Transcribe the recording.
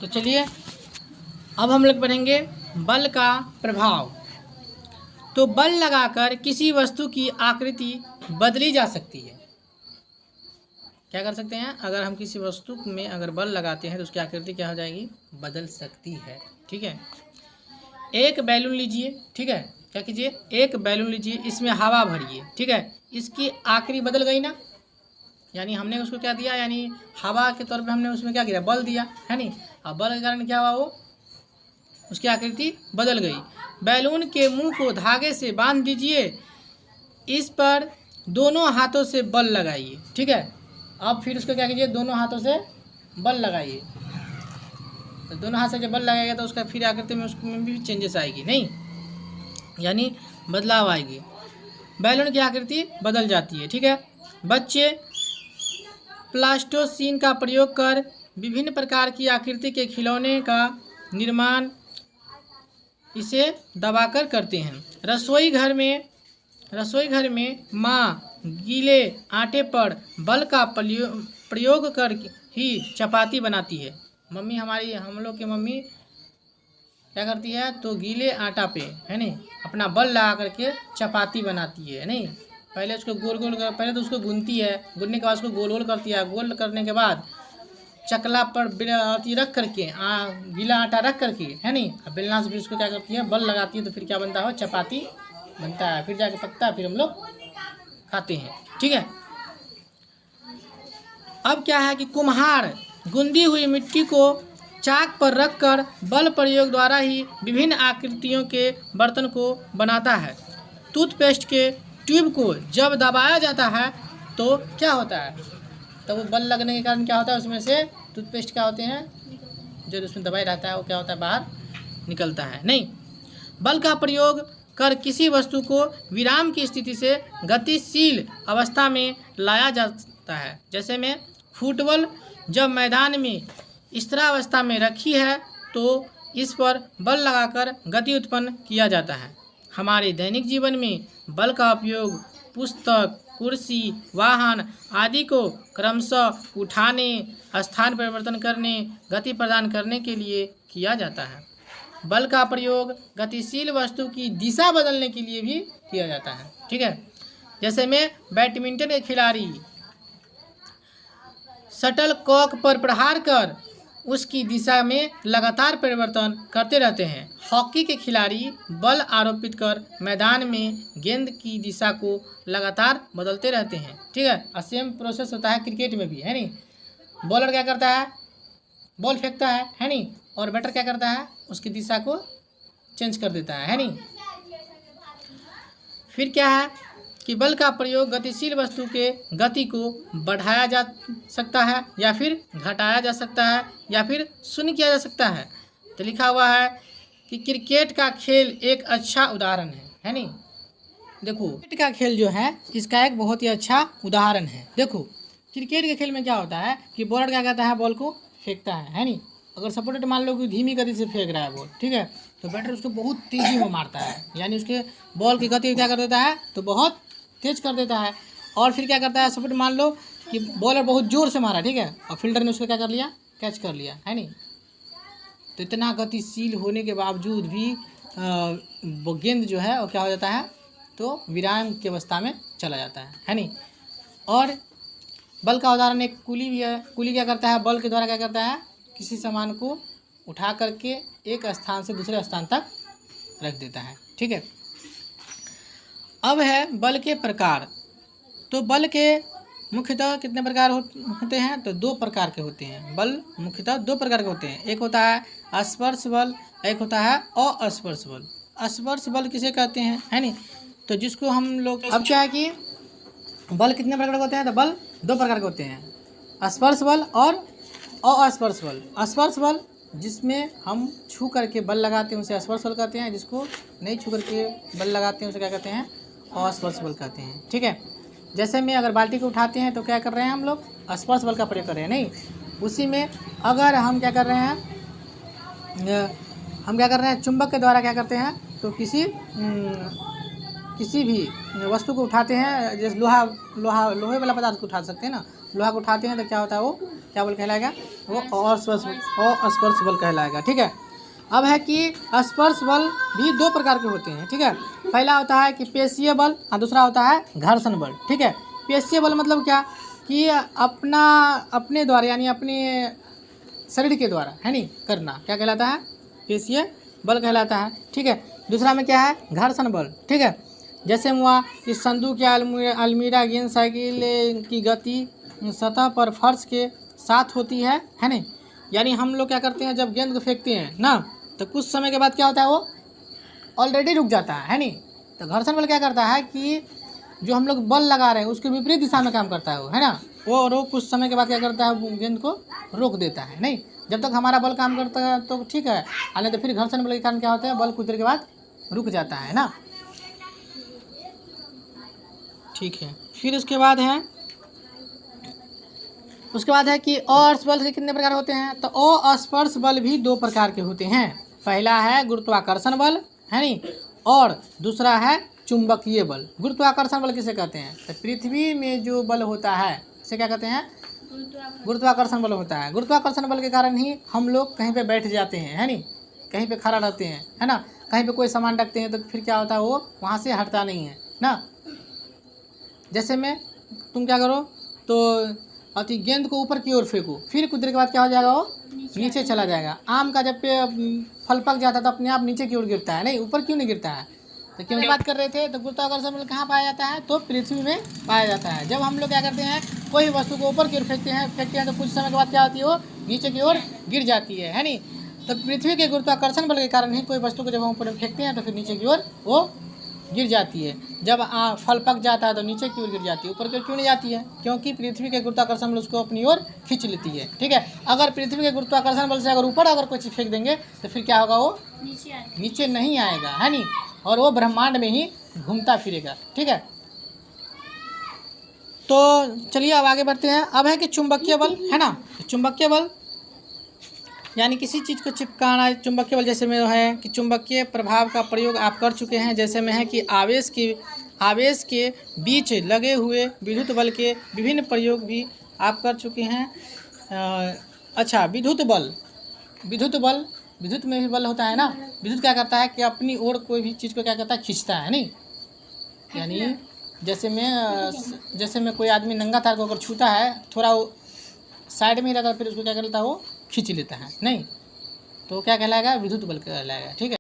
तो चलिए अब हम लोग पढ़ेंगे बल का प्रभाव। तो बल लगाकर किसी वस्तु की आकृति बदली जा सकती है। क्या कर सकते हैं? अगर हम किसी वस्तु में अगर बल लगाते हैं तो उसकी आकृति क्या हो जाएगी? बदल सकती है। ठीक है, एक बैलून लीजिए। ठीक है, क्या कीजिए? एक बैलून लीजिए, इसमें हवा भरिए। ठीक है, इसकी आकृति बदल गई ना, यानी हमने उसको क्या दिया, यानी हवा के तौर पे हमने उसमें क्या किया? बल दिया, है नहीं। अब बल के कारण क्या हुआ? वो उसकी आकृति बदल गई। बैलून के मुंह को धागे से बांध दीजिए, इस पर दोनों हाथों से बल लगाइए। ठीक है, अब फिर उसको क्या कीजिए? दोनों हाथों से बल लगाइए। तो दोनों हाथ से जब बल लगाएगा तो उसका फिर आकृति में उसमें भी चेंजेस आएगी, नहीं, यानी बदलाव आएगी। बैलून की आकृति बदल जाती है। ठीक है, बच्चे प्लास्टोसीन का प्रयोग कर विभिन्न प्रकार की आकृति के खिलौने का निर्माण इसे दबाकर करते हैं। रसोई घर में माँ गीले आटे पर बल का प्रयोग कर ही चपाती बनाती है। मम्मी हमारी, हम लोग की मम्मी क्या करती है? तो गीले आटा पे, है नहीं, अपना बल लगा करके चपाती बनाती है, नहीं। पहले उसको गोल गोल कर, पहले तो उसको गूंथती है, गूंथने के बाद उसको गोल गोल करती है, गोल करने के बाद चकला पर रख करके गीला आटा रख करके, है नहीं, बेलना से फिर उसको क्या करती है? बल लगाती है, तो फिर क्या बनता है? चपाती बनता है, फिर जाके पकता है, फिर हम लोग खाते हैं। ठीक है, अब क्या है कि कुम्हार गूंदी हुई मिट्टी को चाक पर रखकर बल प्रयोग द्वारा ही विभिन्न आकृतियों के बर्तन को बनाता है। टूथपेस्ट के ट्यूब को जब दबाया जाता है तो क्या होता है? तो वो बल लगने के कारण क्या होता है? उसमें से टूथपेस्ट क्या होते हैं, जो उसमें दबाई रहता है वो क्या होता है? बाहर निकलता है, नहीं। बल का प्रयोग कर किसी वस्तु को विराम की स्थिति से गतिशील अवस्था में लाया जाता है। जैसे में फुटबॉल जब मैदान में स्थिरावस्था में रखी है तो इस पर बल लगाकर गति उत्पन्न किया जाता है। हमारे दैनिक जीवन में बल का उपयोग पुस्तक, कुर्सी, वाहन आदि को क्रमशः उठाने, स्थान परिवर्तन करने, गति प्रदान करने के लिए किया जाता है। बल का प्रयोग गतिशील वस्तु की दिशा बदलने के लिए भी किया जाता है। ठीक है, जैसे में बैडमिंटन के खिलाड़ी शटल कॉक पर प्रहार कर उसकी दिशा में लगातार परिवर्तन करते रहते हैं। हॉकी के खिलाड़ी बल आरोपित कर मैदान में गेंद की दिशा को लगातार बदलते रहते हैं। ठीक है, और सेम प्रोसेस होता है क्रिकेट में भी, है नहीं। बॉलर क्या करता है? बॉल फेंकता है नहीं, और बैटर क्या करता है? उसकी दिशा को चेंज कर देता है नहीं। फिर क्या है कि बल का प्रयोग गतिशील वस्तु के गति को बढ़ाया जा सकता है या फिर घटाया जा सकता है या फिर शून्य किया जा सकता है। तो लिखा हुआ है कि क्रिकेट का खेल एक अच्छा उदाहरण है नहीं। देखो, क्रिकेट का खेल जो है इसका एक बहुत ही अच्छा उदाहरण है। देखो, क्रिकेट के खेल में क्या होता है कि बॉलर क्या करता है? बॉल को फेंकता है नहीं। अगर सपोर्टेड मान लो कि धीमी गति से फेंक रहा है बॉल, ठीक है, तो बैटर उसको बहुत तेजी में मारता है, यानी उसके बॉल की गति क्या कर देता है? तो बहुत तेज कर देता है। और फिर क्या करता है? सपोर्ट मान लो कि बॉलर बहुत जोर से मारा, ठीक है, और फील्डर ने उसको क्या कर लिया? कैच कर लिया, है नहीं। तो इतना गतिशील होने के बावजूद भी वो गेंद जो है वो क्या हो जाता है? तो विराम की अवस्था में चला जाता है नहीं। और बल का उदाहरण एक कुली भी है। कुली क्या करता है? बल के द्वारा क्या करता है? किसी सामान को उठा करके एक स्थान से दूसरे स्थान तक रख देता है। ठीक है, अब है बल के प्रकार। तो बल के मुख्यतः कितने प्रकार होते हैं? तो 2 प्रकार के होते हैं। बल मुख्यतः 2 प्रकार के होते हैं। एक होता है स्पर्श बल, एक होता है अस्पर्श बल। स्पर्श बल किसे कहते हैं, है नहीं, तो जिसको हम लोग, अब क्या है कि बल कितने प्रकार के होते हैं? तो बल 2 प्रकार के होते हैं, स्पर्श बल और अस्पर्श बल। स्पर्श बल जिसमें हम छू करके बल लगाते हैं उसे स्पर्श बल कहते हैं, जिसको नहीं छू करके बल लगाते हैं उसे क्या कहते हैं? अस्पर्श बल कहते हैं। ठीक है, जैसे में अगर बाल्टी को उठाते हैं तो क्या कर रहे हैं हम लोग? स्पर्श बल का प्रयोग कर रहे हैं नहीं। उसी में अगर हम क्या कर रहे हैं? चुंबक के द्वारा क्या करते हैं? तो किसी किसी भी वस्तु को उठाते हैं, जैसे लोहे वाला पदार्थ को उठा सकते हैं ना, लोहा को उठाते हैं तो क्या होता है, वो क्या बल कहलाएगा, वो अस्पर्श बल कहलाएगा। ठीक है। अब है कि स्पर्श बल भी दो प्रकार के होते हैं। ठीक है। पहला होता है कि पेशीय बल और दूसरा होता है घर्षण बल। ठीक है। पेशीय बल मतलब क्या, कि अपने द्वारा यानी अपने शरीर के द्वारा है नहीं करना, क्या कहलाता है, पेशीय बल कहलाता है। ठीक है। दूसरा में क्या है, घर्षण बल। ठीक है। जैसे हुआ कि संदूक या अलमीरा गेंद साइकिल की गति सतह पर फर्श के साथ होती है नहीं। यानी हम लोग क्या करते हैं, जब गेंद को फेंकते हैं ना, तो कुछ समय के बाद क्या होता है, वो ऑलरेडी रुक जाता है नहीं। तो घर्षण बल क्या करता है कि जो हम लोग बल लगा रहे हैं उसके विपरीत दिशा में काम करता है वो, है ना। वो कुछ समय के बाद क्या करता है, गेंद को रोक देता है नहीं। जब तक हमारा बल काम करता है तो ठीक है, नहीं तो फिर घर्षण बल के कारण क्या होता है, बल कुछ देर के बाद रुक जाता है ना। ठीक है। फिर उसके बाद है कि अस्पर्श बल के कितने प्रकार होते हैं, तो अस्पर्श बल भी दो प्रकार के होते हैं। पहला है गुरुत्वाकर्षण बल है नहीं, और दूसरा है चुंबकीय बल। गुरुत्वाकर्षण बल किसे कहते हैं, तो पृथ्वी में जो बल होता है उसे क्या कहते हैं, गुरुत्वाकर्षण बल होता है। गुरुत्वाकर्षण बल के कारण ही हम लोग कहीं पे बैठ जाते हैं है नहीं, कहीं पे खड़ा रहते हैं है ना, कहीं पे कोई सामान रखते हैं तो फिर क्या होता है, वो वहाँ से हटता नहीं है ना। जैसे में तुम क्या करो, तो अति गेंद को ऊपर की ओर फेंको, फिर कुछ देर के बाद क्या हो जाएगा, वो नीचे चला जाएगा। आम का जब फल पक जाता है तो अपने आप नीचे की ओर गिरता है नहीं, ऊपर क्यों नहीं गिरता है। तो क्यों बात कर रहे थे, तो गुरुत्वाकर्षण बल कहाँ पाया जाता है, तो पृथ्वी में पाया जाता है। जब हम लोग क्या करते हैं, कोई वस्तु को ऊपर की ओर फेंकते हैं तो कुछ समय के बाद क्या होती है, वो नीचे की ओर गिर जाती है नहीं। तो पृथ्वी के गुरुत्वाकर्षण बल के कारण ही कोई वस्तु को जब हम ऊपर फेंकते हैं तो फिर नीचे की ओर वो गिर जाती है। जब फल पक जाता है तो नीचे की ओर गिर जाती है, ऊपर की ओर क्यों नहीं जाती है, क्योंकि पृथ्वी के गुरुत्वाकर्षण बल उसको अपनी ओर खींच लेती है। ठीक है। अगर पृथ्वी के गुरुत्वाकर्षण बल से अगर ऊपर अगर कोई चीज़ फेंक देंगे तो फिर क्या होगा, वो नीचे नहीं आएगा है नहीं, और वो ब्रह्मांड में ही घूमता फिरेगा। ठीक है। तो चलिए अब आगे बढ़ते हैं। अब है कि चुंबकीय बल है ना। चुंबकीय बल यानी किसी चीज़ को चिपकाना। चुंबकीय बल जैसे में है कि चुंबकीय प्रभाव का प्रयोग आप कर चुके हैं, जैसे में है कि आवेश के बीच लगे हुए विद्युत बल के विभिन्न प्रयोग भी आप कर चुके हैं। अच्छा, विद्युत में भी बल होता है ना। विद्युत क्या करता है कि अपनी ओर कोई भी चीज़ को क्या करता है, खींचता है नहीं। यानी जैसे में कोई आदमी नंगा तार को अगर छूता है, थोड़ा वो साइड में ही रहता है, फिर उसको क्या करता है, वो खींच लेता है नहीं, तो क्या कहलाएगा, विद्युत बल कहलाएगा। ठीक है।